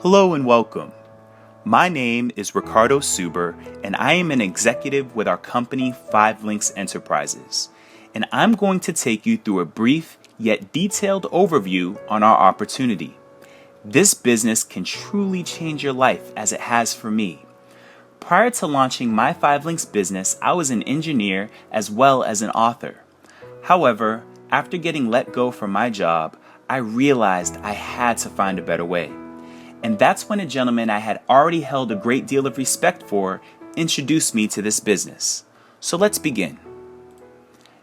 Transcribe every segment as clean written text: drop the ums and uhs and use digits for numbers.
Hello and welcome. My name is Ricardo Suber, and I am an executive with our company 5 Links Enterprises. And I'm going to take you through a brief yet detailed overview on our opportunity. This business can truly change your life as it has for me. Prior to launching my 5 Links business, I was an engineer as well as an author. However, after getting let go from my job, I realized I had to find a better way. And that's when a gentleman I had already held a great deal of respect for introduced me to this business. So let's begin.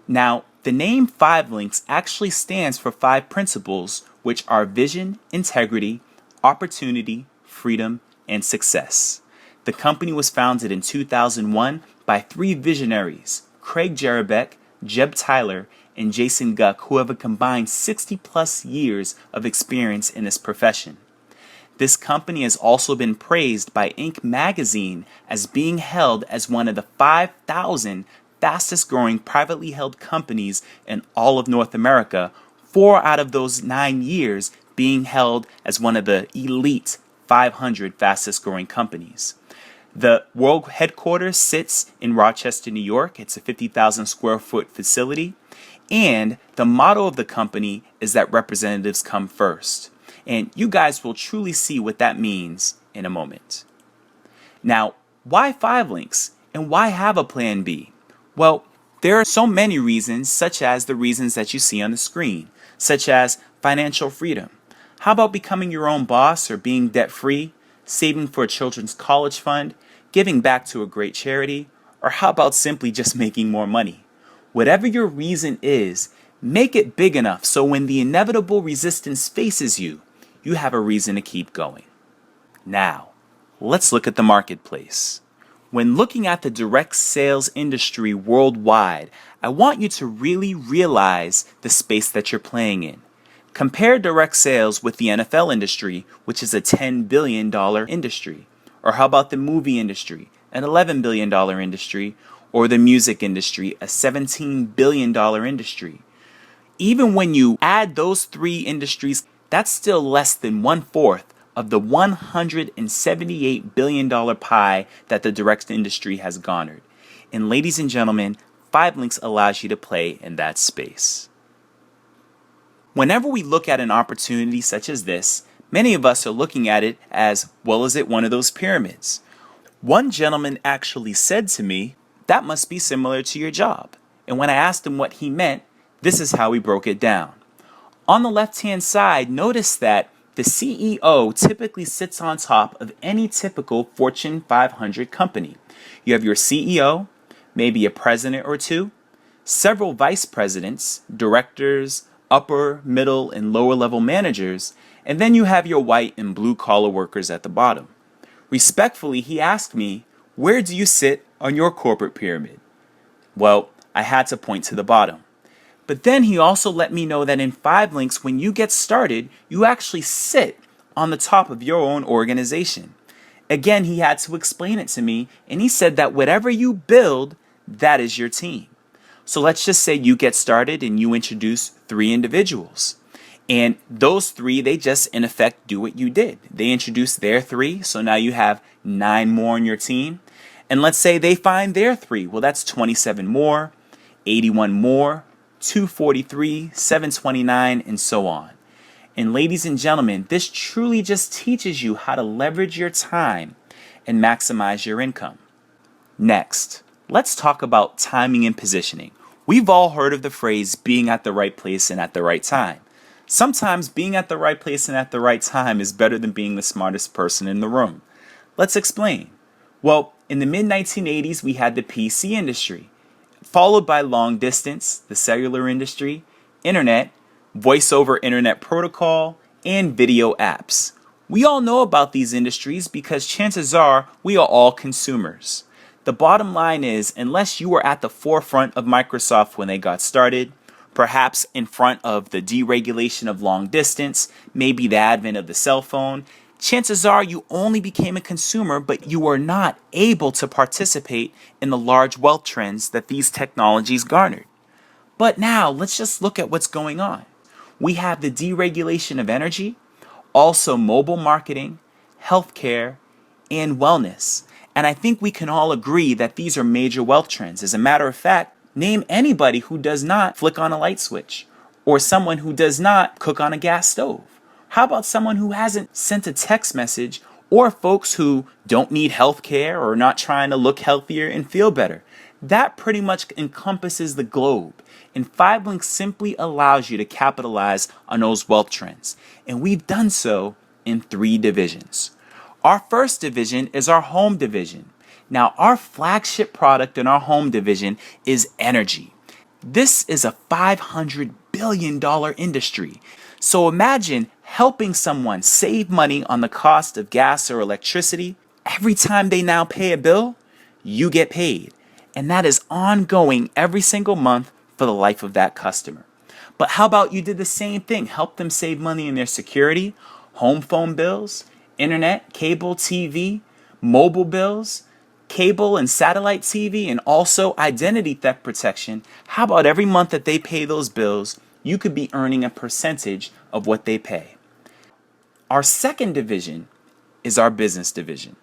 Now, the name 5 Links actually stands for 5 principles, which are vision, integrity, opportunity, freedom, and success. The company was founded in 2001 by 3 visionaries, Craig Jerebeck, Jeb Tyler, and Jason Guck, who have a combined 60 plus years of experience in this profession. This company has also been praised by Inc. magazine as being held as one of the 5,000 fastest growing privately held companies in all of North America, 4 out of those 9 years being held as one of the elite 500 fastest growing companies. The world headquarters sits in Rochester, New York. It's a 50,000 square foot facility. And the motto of the company is that representatives come first. And you guys will truly see what that means in a moment. Now, why 5 Links? And why have a plan B? Well, there are so many reasons, such as the reasons that you see on the screen, such as financial freedom. How about becoming your own boss or being debt-free, saving for a children's college fund, giving back to a great charity, or how about simply just making more money? Whatever your reason is, make it big enough so when the inevitable resistance faces you, you have a reason to keep going. Now, let's look at the marketplace. When looking at the direct sales industry worldwide, I want you to really realize the space that you're playing in. Compare direct sales with the NFL industry, which is a $10 billion industry. Or how about the movie industry, an $11 billion industry, or the music industry, a $17 billion industry. Even when you add those 3 industries, that's still less than 1/4 of the $178 billion pie that the direct industry has garnered. And ladies and gentlemen, 5 Links allows you to play in that space. Whenever we look at an opportunity such as this, many of us are looking at it as, well, is it one of those pyramids? One gentleman actually said to me, that must be similar to your job. And when I asked him what he meant, this is how he broke it down. On the left-hand side, notice that the CEO typically sits on top of any typical Fortune 500 company. You have your CEO, maybe a president or 2, several vice presidents, directors, upper, middle, and lower level managers, and then you have your white and blue collar workers at the bottom. Respectfully, he asked me, where do you sit on your corporate pyramid? Well, I had to point to the bottom. But then he also let me know that in 5 Links, when you get started, you actually sit on the top of your own organization. Again, he had to explain it to me, and he said that whatever you build, that is your team. So let's just say you get started and you introduce 3 individuals. And those 3, they just in effect do what you did. They introduce their 3, so now you have 9 more on your team. And let's say they find their 3. Well, that's 27 more, 81 more, 243, 729, and so on. And ladies and gentlemen, this truly just teaches you how to leverage your time and maximize your income. Next, let's talk about timing and positioning. We've all heard of the phrase being at the right place and at the right time. Sometimes being at the right place and at the right time is better than being the smartest person in the room. Let's explain. Well, in the mid-1980s, we had the PC industry, followed by long distance, the cellular industry, internet, voice over internet protocol, and video apps. We all know about these industries because chances are we are all consumers. The bottom line is, unless you were at the forefront of Microsoft when they got started, perhaps in front of the deregulation of long distance, maybe the advent of the cell phone, chances are you only became a consumer, but you were not able to participate in the large wealth trends that these technologies garnered. But now let's just look at what's going on. We have the deregulation of energy, also mobile marketing, healthcare, and wellness. And I think we can all agree that these are major wealth trends. As a matter of fact, name anybody who does not flick on a light switch, or someone who does not cook on a gas stove. How about someone who hasn't sent a text message, or folks who don't need health care or are not trying to look healthier and feel better? That pretty much encompasses the globe. And 5 Links simply allows you to capitalize on those wealth trends. And we've done so in 3 divisions. Our first division is our home division. Now, our flagship product in our home division is energy. This is a $500 billion industry. So imagine helping someone save money on the cost of gas or electricity. Every time they now pay a bill, you get paid. And that is ongoing every single month for the life of that customer. But how about you did the same thing? Help them save money in their security, home phone bills, internet, cable TV, mobile bills, cable and satellite TV, and also identity theft protection. How about every month that they pay those bills, you could be earning a percentage of what they pay. Our second division is our business division.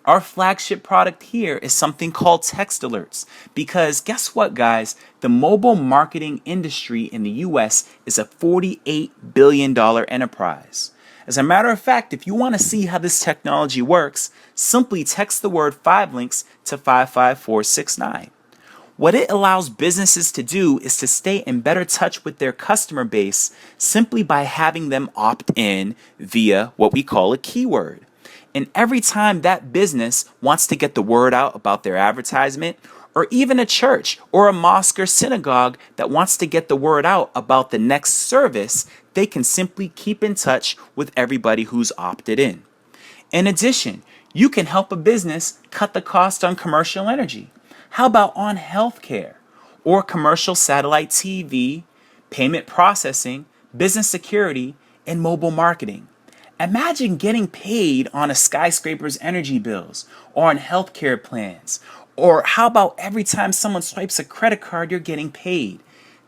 Our flagship product here is something called text alerts, because guess what, guys? The mobile marketing industry in the US is a $48 billion enterprise. As a matter of fact, if you want to see how this technology works, simply text the word 5Links to 55469. What it allows businesses to do is to stay in better touch with their customer base simply by having them opt in via what we call a keyword. And every time that business wants to get the word out about their advertisement, or even a church or a mosque or synagogue that wants to get the word out about the next service, they can simply keep in touch with everybody who's opted in. In addition, you can help a business cut the cost on commercial energy. How about on healthcare or commercial satellite TV, payment processing, business security, and mobile marketing? Imagine getting paid on a skyscraper's energy bills or on healthcare plans. Or how about every time someone swipes a credit card, you're getting paid?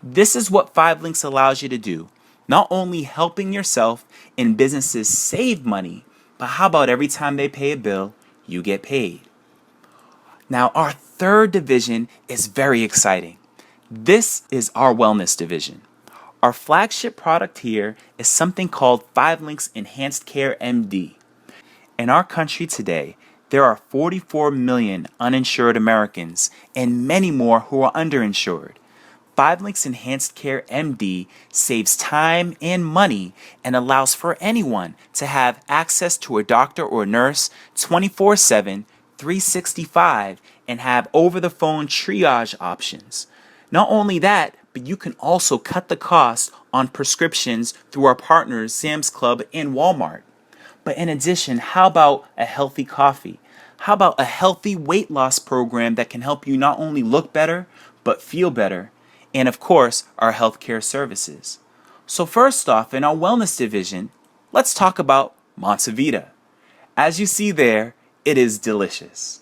This is what 5Links allows you to do. Not only helping yourself and businesses save money, but how about every time they pay a bill, you get paid? Now, our third division is very exciting. This is our wellness division. Our flagship product here is something called 5Links Enhanced Care MD. In our country today, there are 44 million uninsured Americans and many more who are underinsured. 5Links Enhanced Care MD saves time and money and allows for anyone to have access to a doctor or nurse 24/7, 365, and have over-the-phone triage options. Not only that, but you can also cut the cost on prescriptions through our partners Sam's Club and Walmart. But in addition, how about a healthy coffee? How about a healthy weight loss program that can help you not only look better, but feel better? And of course, our healthcare services. So first off, in our wellness division, let's talk about Montevita. As you see there, it is delicious.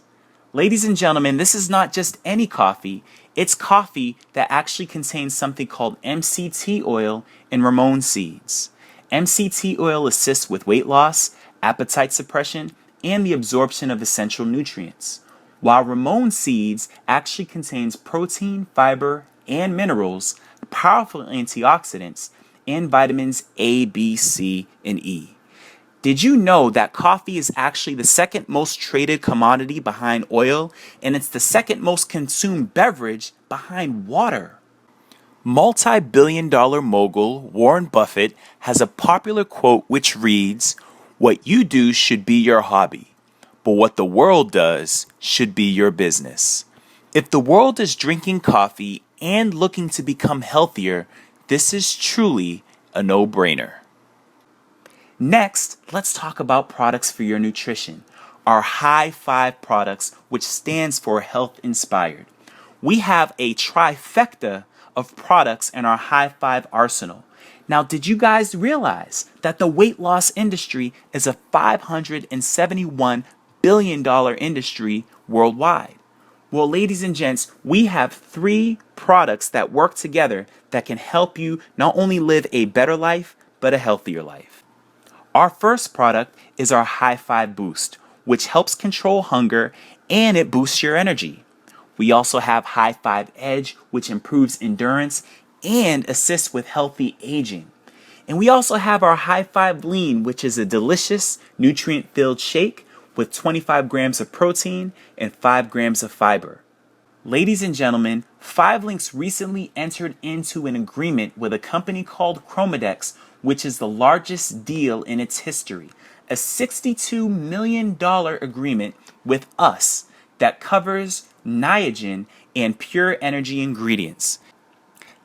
Ladies and gentlemen, this is not just any coffee. It's coffee that actually contains something called MCT oil and Ramon seeds. MCT oil assists with weight loss, appetite suppression, and the absorption of essential nutrients, while Ramon seeds actually contains protein, fiber, and minerals, powerful antioxidants, and vitamins A, B, C, and E. Did you know that coffee is actually the second most traded commodity behind oil, and it's the second most consumed beverage behind water? Multi-billion-dollar mogul Warren Buffett has a popular quote which reads, "What you do should be your hobby, but what the world does should be your business." If the world is drinking coffee and looking to become healthier, this is truly a no-brainer. Next, let's talk about products for your nutrition. Our High Five products, which stands for Health Inspired. We have a trifecta of products in our High Five arsenal. Now, did you guys realize that the weight loss industry is a $571 billion industry worldwide? Well, ladies and gents, we have 3 products that work together that can help you not only live a better life, but a healthier life. Our first product is our High Five Boost, which helps control hunger and it boosts your energy. We also have High Five Edge, which improves endurance and assists with healthy aging. And we also have our High Five Lean, which is a delicious, nutrient-filled shake with 25 grams of protein and 5 grams of fiber. Ladies and gentlemen, 5LINX recently entered into an agreement with a company called Chromadex, which is the largest deal in its history. A $62 million agreement with us that covers Niagen and pure energy ingredients.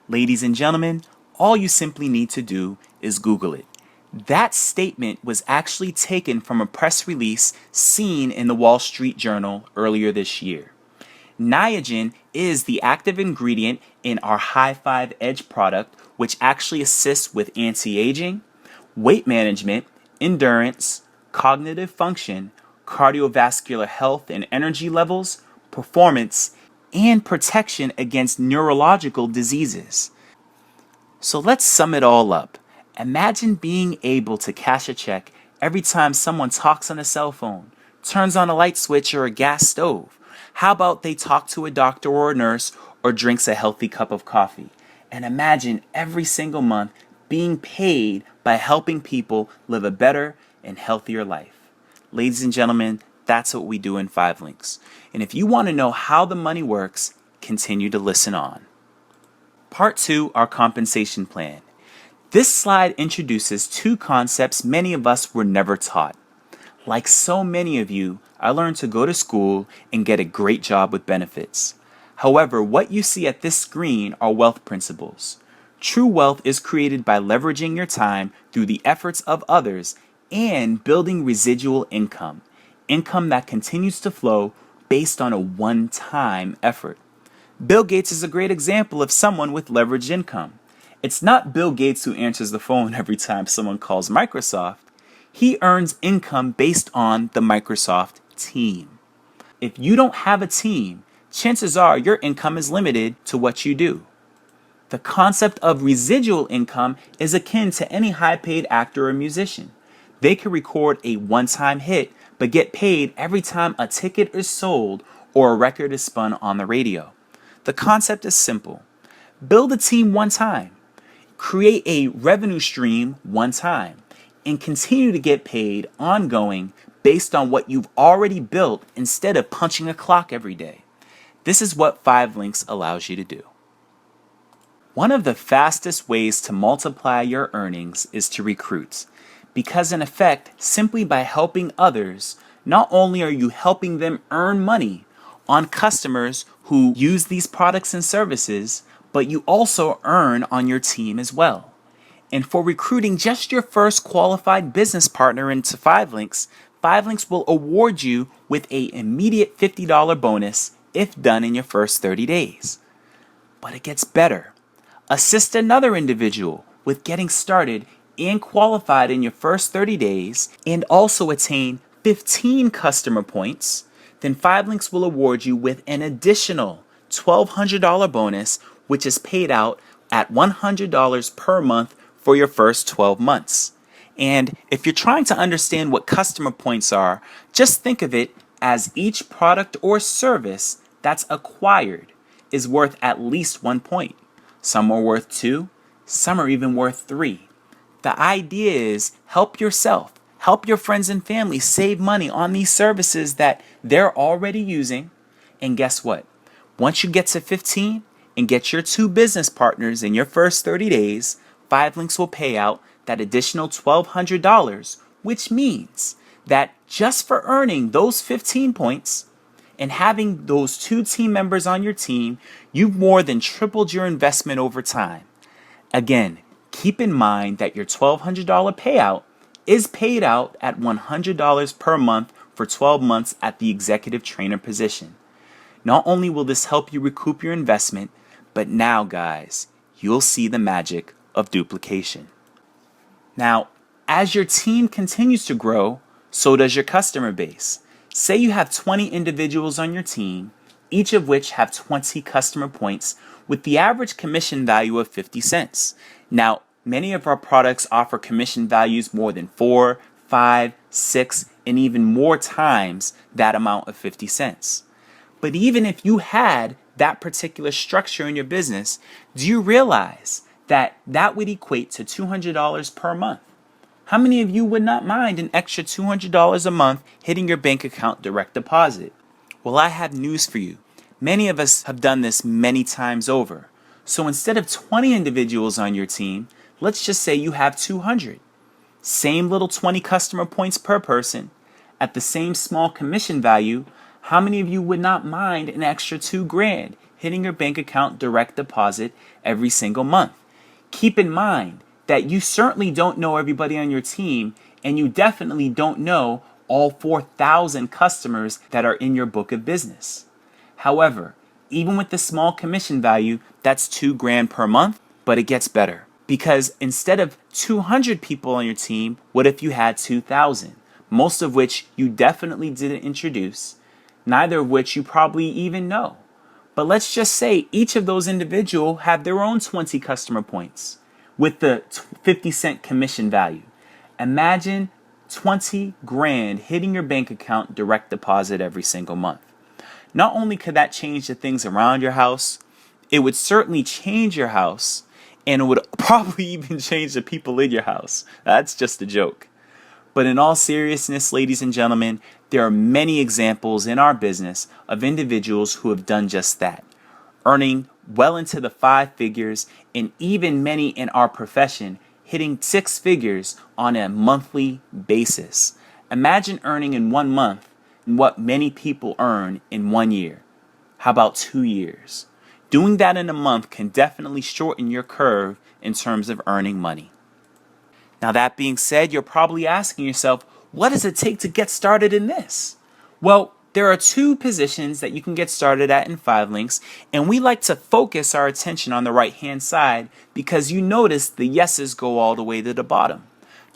Ladies and gentlemen, all you simply need to do is Google it. That statement was actually taken from a press release seen in the Wall Street Journal earlier this year. Niagen is the active ingredient in our High Five Edge product, which actually assists with anti-aging, weight management, endurance, cognitive function, cardiovascular health and energy levels, performance, and protection against neurological diseases. So let's sum it all up. Imagine being able to cash a check every time someone talks on a cell phone, turns on a light switch or a gas stove. How about they talk to a doctor or a nurse or drinks a healthy cup of coffee? And imagine every single month being paid by helping people live a better and healthier life. Ladies and gentlemen, that's what we do in 5LINX. And if you want to know how the money works, continue to listen on. Part 2, our compensation plan. This slide introduces two concepts many of us were never taught. Like so many of you, I learned to go to school and get a great job with benefits. However, what you see at this screen are wealth principles. True wealth is created by leveraging your time through the efforts of others and building residual income, income that continues to flow based on a one-time effort. Bill Gates is a great example of someone with leveraged income. It's not Bill Gates who answers the phone every time someone calls Microsoft. He earns income based on the Microsoft team. If you don't have a team, chances are your income is limited to what you do. The concept of residual income is akin to any high-paid actor or musician. They can record a one-time hit, but get paid every time a ticket is sold or a record is spun on the radio. The concept is simple. Build a team one time, create a revenue stream one time, and continue to get paid ongoing based on what you've already built instead of punching a clock every day. This is what 5LINX allows you to do. One of the fastest ways to multiply your earnings is to recruit, because in effect, simply by helping others, not only are you helping them earn money on customers who use these products and services, but you also earn on your team as well. And for recruiting just your first qualified business partner into 5LINX, 5LINX will award you with an immediate $50 bonus if done in your first 30 days. But it gets better. Assist another individual with getting started and qualified in your first 30 days and also attain 15 customer points, then 5LINX will award you with an additional $1,200 bonus, which is paid out at $100 per month for your first 12 months. And if you're trying to understand what customer points are, just think of it as each product or service that's acquired is worth at least 1 point. Some are worth 2, some are even worth 3. The idea is help yourself, help your friends and family save money on these services that they're already using. And guess what? Once you get to 15 and get your 2 business partners in your first 30 days, 5LINX will pay out that additional $1,200, which means that just for earning those 15 points and having those 2 team members on your team, you've more than tripled your investment over time. Again, keep in mind that your $1,200 payout is paid out at $100 per month for 12 months at the executive trainer position. Not only will this help you recoup your investment, but now, guys, you'll see the magic of duplication. Now, as your team continues to grow, so does your customer base. Say you have 20 individuals on your team, each of which have 20 customer points with the average commission value of 50 cents. Now Many of our products offer commission values more than 4, 5, 6, and even more times that amount of 50 cents. But even if you had that particular structure in your business, do you realize that that would equate to $200 per month? How many of you would not mind an extra $200 a month hitting your bank account direct deposit? Well, I have news for you. Many of us have done this many times over. So instead of 20 individuals on your team, let's just say you have 200. Same little 20 customer points per person. At the same small commission value, how many of you would not mind an extra $2,000 hitting your bank account direct deposit every single month? Keep in mind that you certainly don't know everybody on your team, and you definitely don't know all 4,000 customers that are in your book of business. However, even with the small commission value, that's $2,000 per month, but it gets better. Because instead of 200 people on your team, what if you had 2,000? Most of which you definitely didn't introduce, neither of which you probably even know. But let's just say each of those individuals have their own 20 customer points with the 50-cent commission value. Imagine $20,000 hitting your bank account direct deposit every single month. Not only could that change the things around your house, it would certainly change your house, and it would probably even change the people in your house. That's just a joke. But in all seriousness, ladies and gentlemen, there are many examples in our business of individuals who have done just that, earning well into the 5 figures, and even many in our profession hitting 6 figures on a monthly basis. Imagine earning in 1 month what many people earn in 1 year. How about 2 years? Doing that in a month can definitely shorten your curve in terms of earning money. Now, that being said, you're probably asking yourself, what does it take to get started in this? Well, there are 2 positions that you can get started at in 5 links, and we like to focus our attention on the right-hand side because you notice the yeses go all the way to the bottom.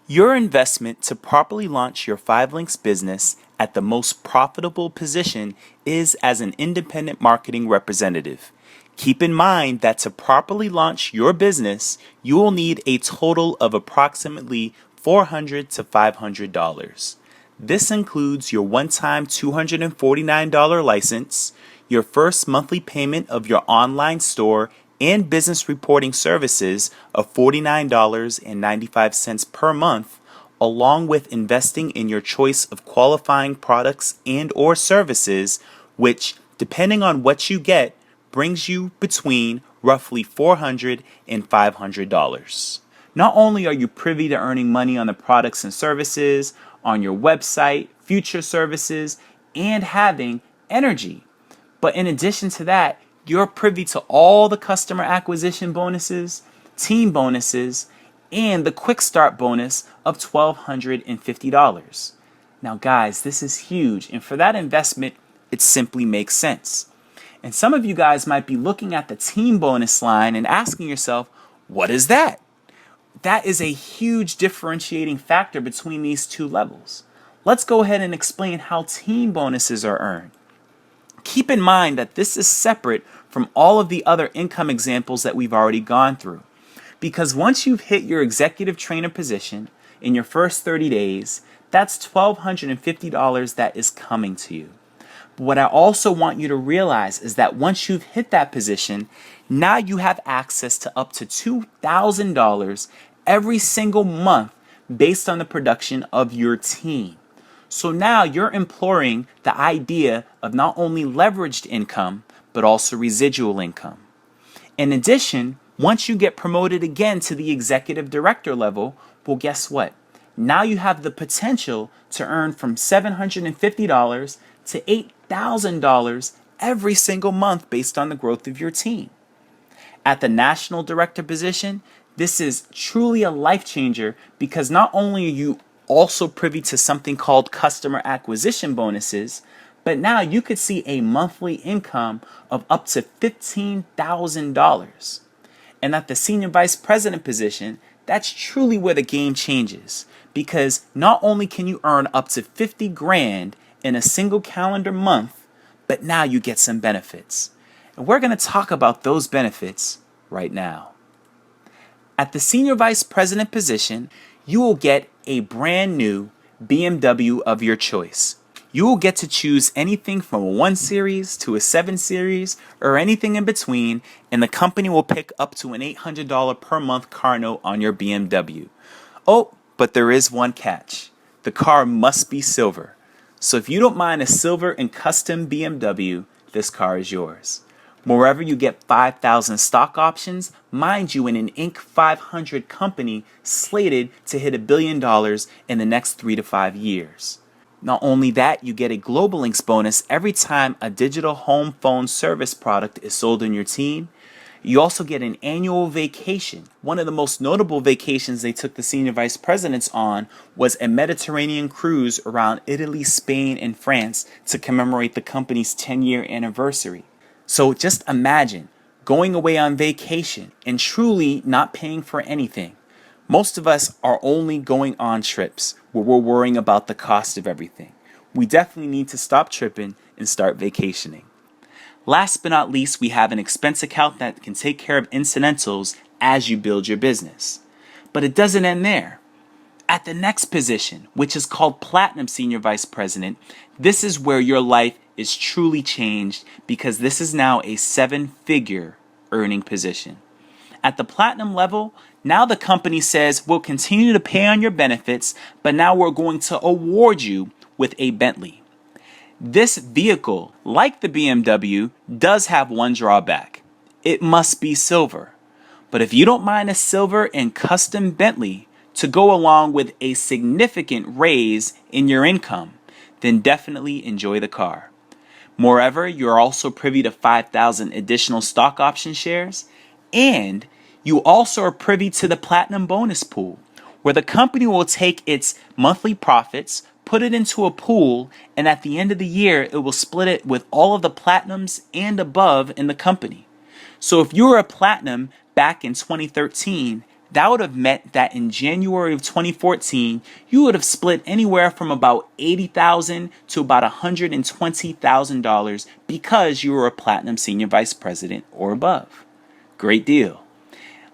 Your investment to properly launch your 5 links business at the most profitable position is as an independent marketing representative. Keep in mind that to properly launch your business, you will need a total of approximately $400 to $500. This includes your one-time $249 license, your first monthly payment of your online store and business reporting services of $49.95 per month, along with investing in your choice of qualifying products and or services, which, depending on what you get, brings you between roughly $400 and $500. Not only are you privy to earning money on the products and services, on your website, future services, and having energy, but in addition to that, you're privy to all the customer acquisition bonuses, team bonuses, and the quick start bonus of $1,250. Now guys, this is huge, and for that investment, it simply makes sense. And some of you guys might be looking at the team bonus line and asking yourself, what is that? That is a huge differentiating factor between these 2 levels. Let's go ahead and explain how team bonuses are earned. Keep in mind that this is separate from all of the other income examples that we've already gone through. Because once you've hit your executive trainer position in your first 30 days, that's $1,250 that is coming to you. But what I also want you to realize is that once you've hit that position, now you have access to up to $2,000 every single month based on the production of your team. So now you're employing the idea of not only leveraged income, but also residual income. In addition, once you get promoted again to the executive director level, well, guess what? Now you have the potential to earn from $750 to $8,000 every single month based on the growth of your team. At the national director position, this is truly a life changer because not only are you also privy to something called customer acquisition bonuses, but now you could see a monthly income of up to $15,000. And at the senior vice president position, that's truly where the game changes because not only can you earn up to $50,000 in a single calendar month, but now you get some benefits. And we're going to talk about those benefits right now. At the Senior Vice President position, you will get a brand new BMW of your choice. You will get to choose anything from a 1 Series to a 7 Series or anything in between, and the company will pick up to an $800 per month car note on your BMW. Oh, but there is one catch. The car must be silver. So if you don't mind a silver and custom BMW, this car is yours. Moreover, you get 5,000 stock options, mind you, in an Inc. 500 company slated to hit $1 billion in the next 3 to 5 years. Not only that, you get a Global Links bonus every time a digital home phone service product is sold in your team. You also get an annual vacation. One of the most notable vacations they took the senior vice presidents on was a Mediterranean cruise around Italy, Spain, and France to commemorate the company's 10-year anniversary. So just imagine going away on vacation and truly not paying for anything. Most of us are only going on trips where we're worrying about the cost of everything. We definitely need to stop tripping and start vacationing. Last but not least, we have an expense account that can take care of incidentals as you build your business. But it doesn't end there. At the next position, which is called Platinum Senior Vice President, this is where your life is truly changed because this is now a 7-figure earning position. At the Platinum level, now the company says we'll continue to pay on your benefits, but now we're going to award you with a Bentley. This vehicle, like the BMW, does have one drawback. It must be silver. But if you don't mind a silver and custom Bentley to go along with a significant raise in your income, then definitely enjoy the car. Moreover, you're also privy to 5,000 additional stock option shares, and you also are privy to the Platinum bonus pool, where the company will take its monthly profits, put it into a pool, and at the end of the year, it will split it with all of the Platinums and above in the company. So if you were a Platinum back in 2013, that would have meant that in January of 2014, you would have split anywhere from about $80,000 to about $120,000 because you were a Platinum Senior Vice President or above. Great deal.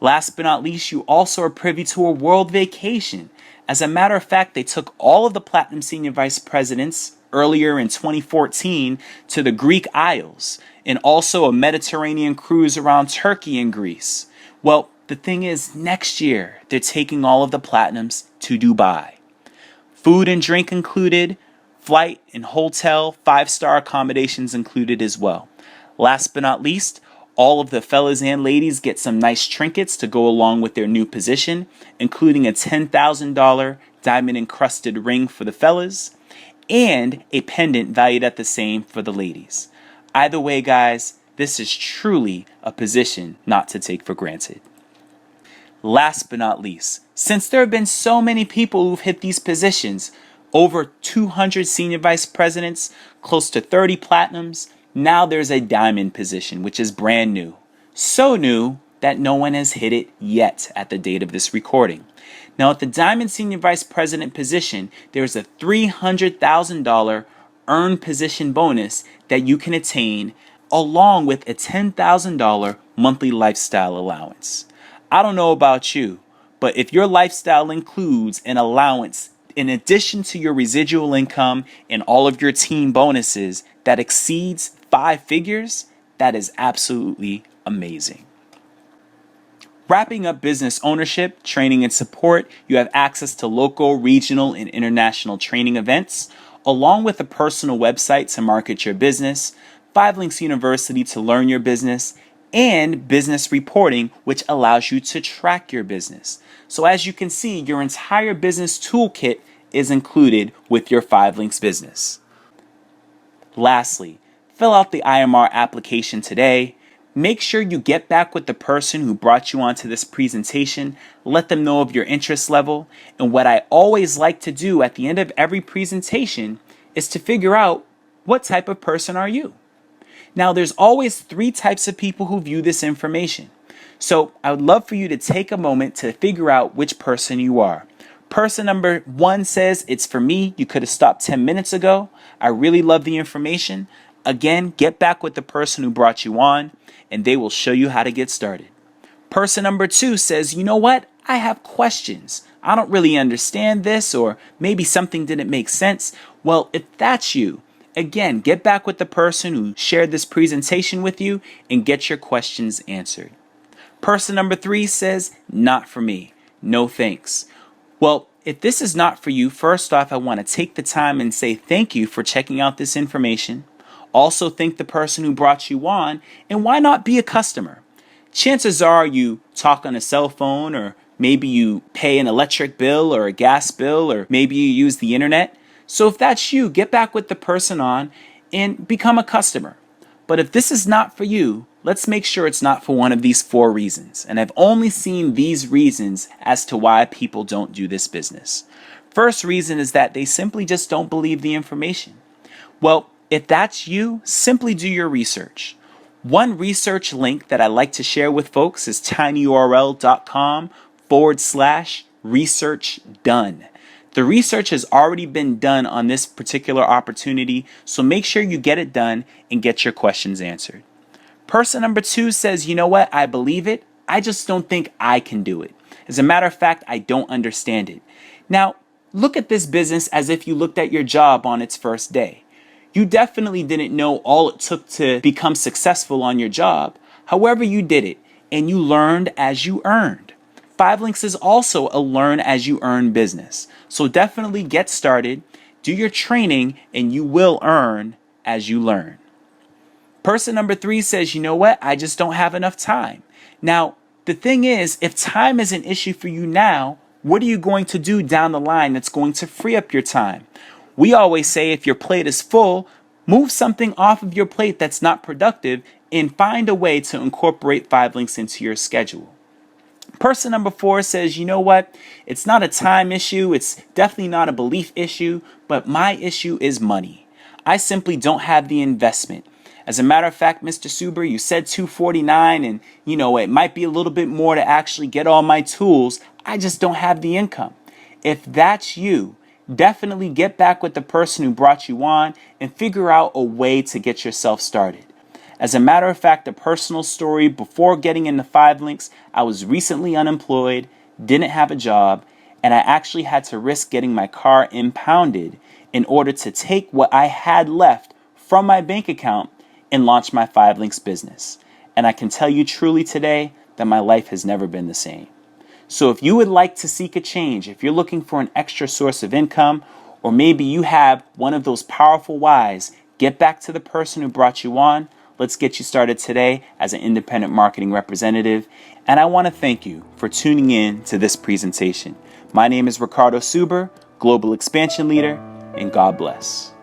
Last but not least, you also are privy to a world vacation. As a matter of fact, they took all of the Platinum Senior Vice Presidents earlier in 2014 to the Greek Isles and also a Mediterranean cruise around Turkey and Greece. Well, the thing is, next year, they're taking all of the Platinums to Dubai. Food and drink included, flight and hotel, 5-star accommodations included as well. Last but not least, all of the fellas and ladies get some nice trinkets to go along with their new position, including a $10,000 diamond-encrusted ring for the fellas and a pendant valued at the same for the ladies. Either way, guys, this is truly a position not to take for granted. Last but not least, since there have been so many people who've hit these positions, over 200 senior vice presidents, close to 30 platinums, now there's a diamond position, which is brand new. So new that no one has hit it yet at the date of this recording. Now at the diamond senior vice president position, there's a $300,000 earned position bonus that you can attain along with a $10,000 monthly lifestyle allowance. I don't know about you, but if your lifestyle includes an allowance in addition to your residual income and all of your team bonuses that exceeds 5 figures, that is absolutely amazing. Wrapping up business ownership, training, and support, you have access to local, regional, and international training events, along with a personal website to market your business, 5 Links University to learn your business, and business reporting, which allows you to track your business. So as you can see, your entire business toolkit is included with your 5 Links business. Lastly, fill out the IMR application today. Make sure you get back with the person who brought you onto this presentation. Let them know of your interest level. And what I always like to do at the end of every presentation is to figure out what type of person are you. Now, there's always 3 types of people who view this information. So I would love for you to take a moment to figure out which person you are. Person number 1 says, it's for me. You could have stopped 10 minutes ago. I really love the information. Again, get back with the person who brought you on, and they will show you how to get started. Person number 2 says, you know what? I have questions. I don't really understand this, or maybe something didn't make sense. Well, if that's you, again, get back with the person who shared this presentation with you and get your questions answered. Person number 3 says, not for me. No thanks. Well, if this is not for you, first off, I want to take the time and say thank you for checking out this information. Also thank the person who brought you on, and why not be a customer? Chances are you talk on a cell phone, or maybe you pay an electric bill or a gas bill, or maybe you use the internet. So if that's you, get back with the person on and become a customer. But if this is not for you, let's make sure it's not for one of these 4 reasons. And I've only seen these reasons as to why people don't do this business. First reason is that they simply just don't believe the information. Well, if that's you, simply do your research. One research link that I like to share with folks is tinyurl.com/research done. The research has already been done on this particular opportunity, so make sure you get it done and get your questions answered. Person number 2 says, you know what, I believe it, I just don't think I can do it. As a matter of fact, I don't understand it. Now, look at this business as if you looked at your job on its first day. You definitely didn't know all it took to become successful on your job. However, you did it, and you learned as you earned. 5 Links is also a learn as you earn business. So definitely get started, do your training, and you will earn as you learn. Person number 3 says, you know what, I just don't have enough time. Now, the thing is, if time is an issue for you now, what are you going to do down the line that's going to free up your time? We always say if your plate is full, move something off of your plate that's not productive and find a way to incorporate 5 Links into your schedule. Person number 4 says, you know what, it's not a time issue, it's definitely not a belief issue, but my issue is money. I simply don't have the investment. As a matter of fact, Mr. Suber, you said $249, and it might be a little bit more to actually get all my tools. I just don't have the income. If that's you, definitely get back with the person who brought you on and figure out a way to get yourself started. As a matter of fact, a personal story, before getting into 5 Links, I was recently unemployed, didn't have a job, and I actually had to risk getting my car impounded in order to take what I had left from my bank account and launch my 5 Links business. And I can tell you truly today that my life has never been the same. So if you would like to seek a change, if you're looking for an extra source of income, or maybe you have one of those powerful whys, get back to the person who brought you on. Let's get you started today as an independent marketing representative. And I want to thank you for tuning in to this presentation. My name is Ricardo Suber, Global Expansion Leader, and God bless.